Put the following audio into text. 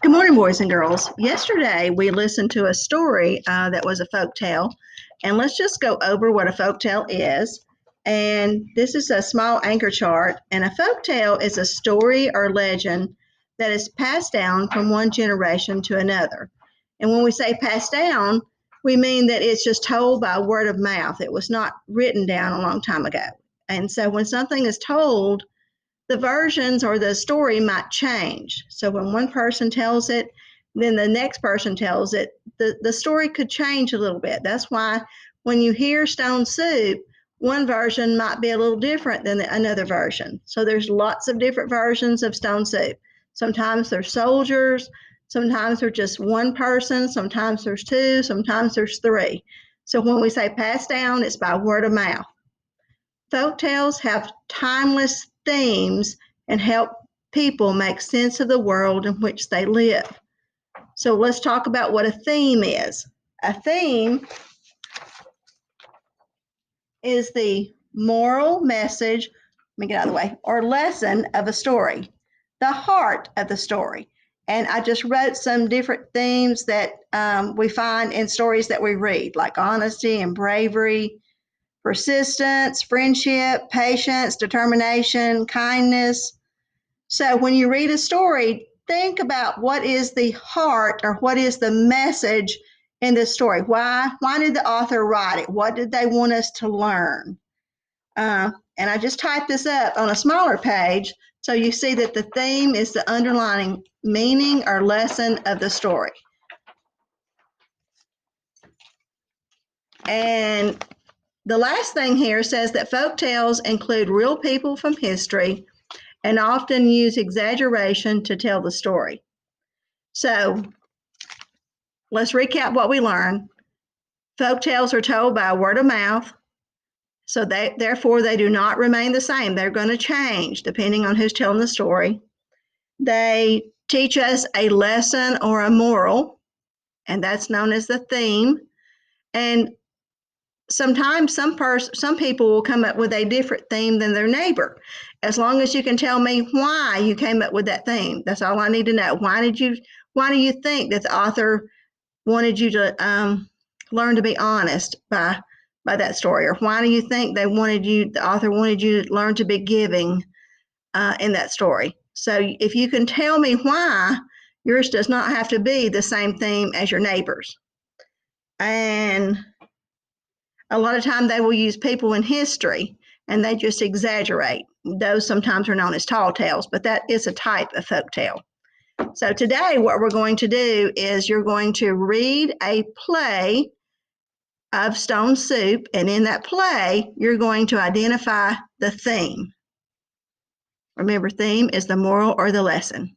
Good morning, boys and girls. Yesterday, we listened to a story that was a folk tale, and let's just go over what a folk tale is. And this is a small anchor chart, and a folk tale is a story or legend that is passed down from one generation to another. And when we say passed down, we mean that it's just told by word of mouth. It was not written down a long time ago. And so when something is told, the versions or the story might change. So when one person tells it, then the next person tells it, the story could change a little bit. That's why when you hear stone soup, one version might be a little different than another version. So there's lots of different versions of stone soup. Sometimes they're soldiers, sometimes they're just one person, sometimes there's two, sometimes there's three. So when we say passed down, it's by word of mouth. Folk tales have timeless themes and help people make sense of the world in which they live. So let's talk about what a theme is. A theme is the moral message, let me get out of the way, or lesson of a story, the heart of the story. And I just wrote some different themes that we find in stories that we read, like honesty and bravery, persistence, friendship, patience, determination, kindness. So when you read a story, think about what is the heart or what is the message in the story. Why did the author write it? What did they want us to learn? And I just typed this up on a smaller page so you see that the theme is the underlying meaning or lesson of the story. And the last thing here says that folk tales include real people from history and often use exaggeration to tell the story. So let's recap what we learned. Folk tales are told by word of mouth, so therefore they do not remain the same. They're going to change depending on who's telling the story. They teach us a lesson or a moral, and that's known as the theme. And sometimes some people will come up with a different theme than their neighbor. As long as you can tell me why you came up with that theme, that's all I need to know. Why do you think that the author wanted you to learn to be honest by that story, or why do you think the author wanted you to learn to be giving in that story? So if you can tell me why, yours does not have to be the same theme as your neighbor's. And a lot of time they will use people in history and they just exaggerate. Those sometimes are known as tall tales, but that is a type of folk tale. So today what we're going to do is you're going to read a play of Stone Soup, and in that play you're going to identify the theme. Remember, theme is the moral or the lesson.